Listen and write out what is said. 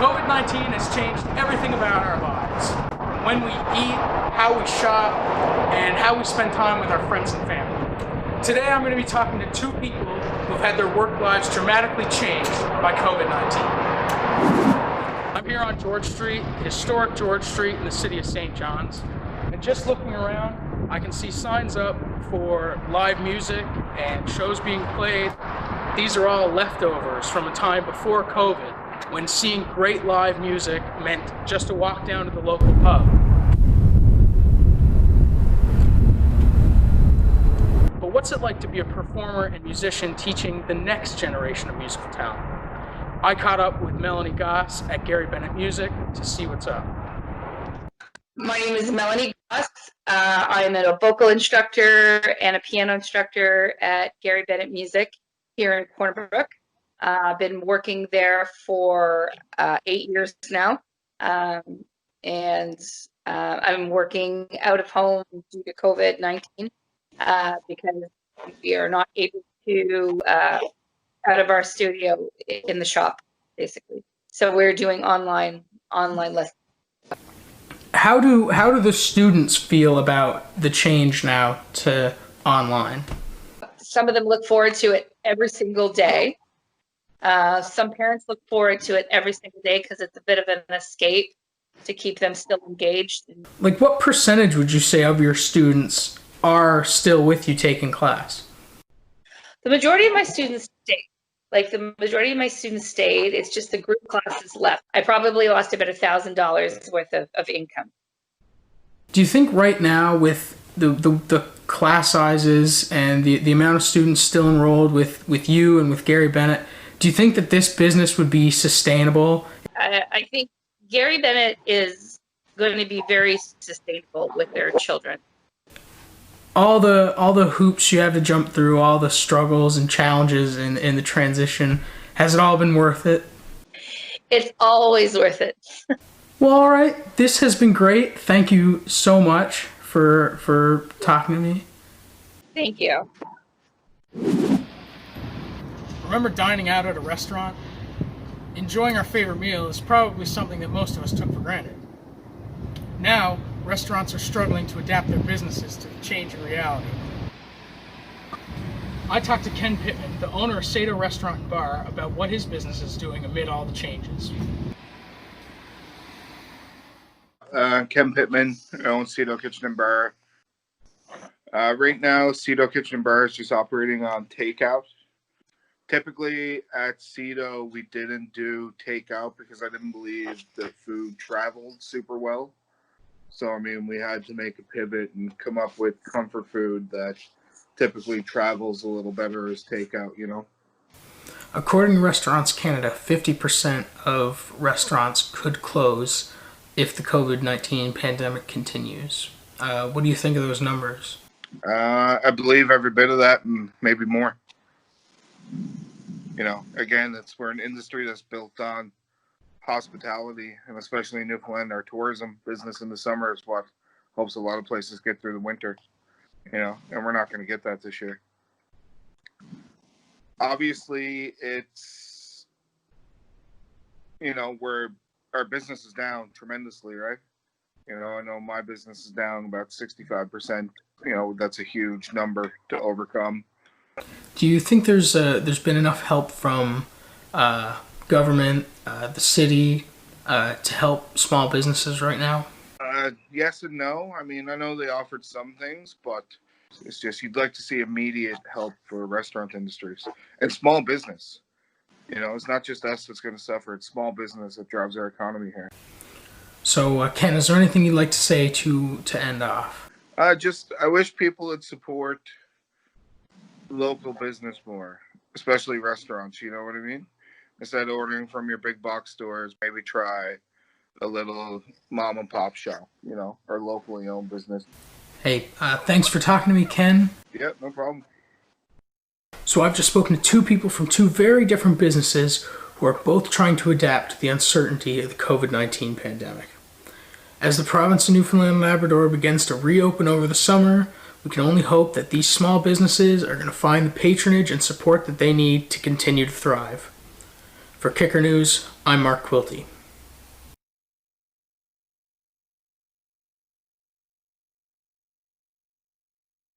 COVID-19 has changed everything about our lives. When we eat, how we shop, and how we spend time with our friends and family. Today I'm going to be talking to two people who've had their work lives dramatically changed by COVID-19. I'm here on George Street, historic George Street in the city of St. John's. And just looking around, I can see signs up for live music and shows being played. These are all leftovers from a time before COVID, when seeing great live music meant just to walk down to the local pub. But what's it like to be a performer and musician teaching the next generation of musical talent? I caught up with Melanie Goss at Gary Bennett Music to see what's up. My name is Melanie Goss. I'm a vocal instructor and a piano instructor at Gary Bennett Music here in Corner Brook. I've been working there for 8 years now, and I'm working out of home due to COVID-19 because we are not able to out of our studio in the shop, basically. So we're doing online lessons. How do the students feel about the change now to online? Some of them look forward to it every single day. Some parents look forward to it every single day because it's a bit of an escape to keep them still engaged. Like, what percentage would you say of your students are still with you taking class? The majority of my students stayed. It's just the group classes left. I probably lost about $1,000 worth of income. Do you think right now, with the class sizes and the amount of students still enrolled with you and with Gary Bennett, do you think that this business would be sustainable? I think Gary Bennett is going to be very sustainable with their children. All the hoops you have to jump through, all the struggles and challenges in the transition, has it all been worth it? It's always worth it. Well, all right. This has been great. Thank you so much for talking to me. Thank you. Remember dining out at a restaurant? Enjoying our favorite meal is probably something that most of us took for granted. Now, restaurants are struggling to adapt their businesses to the change in reality. I talked to Ken Pittman, the owner of Sato Restaurant and Bar, about what his business is doing amid all the changes. Ken Pittman, I own Sato Kitchen and Bar. Right now, Sato Kitchen and Bar is just operating on takeout. Typically at Sato, we didn't do takeout because I didn't believe the food traveled super well. So, I mean, we had to make a pivot and come up with comfort food that typically travels a little better as takeout, you know? According to Restaurants Canada, 50% of restaurants could close if the COVID-19 pandemic continues. What do you think of those numbers? I believe every bit of that and maybe more. You know, again, we're an industry that's built on hospitality, and especially in Newfoundland, our tourism business in the summer is what helps a lot of places get through the winter, you know, and we're not going to get that this year. Obviously, it's, you know, our business is down tremendously, right? You know, I know my business is down about 65%. You know, that's a huge number to overcome. Do you think there's been enough help from government, the city, to help small businesses right now? Yes and no. I mean, I know they offered some things, but it's just you'd like to see immediate help for restaurant industries and small business. You know, it's not just us that's going to suffer. It's small business that drives our economy here. So, Ken, is there anything you'd like to say to end off? I wish people would support local business more, especially restaurants, you know what I mean? Instead of ordering from your big box stores, maybe try a little mom and pop shop, you know, or locally owned business. Hey, thanks for talking to me, Ken. Yeah, no problem. So I've just spoken to two people from two very different businesses who are both trying to adapt to the uncertainty of the COVID-19 pandemic. As the province of Newfoundland and Labrador begins to reopen over the summer, we can only hope that these small businesses are going to find the patronage and support that they need to continue to thrive. For Kicker News, I'm Mark Quilty.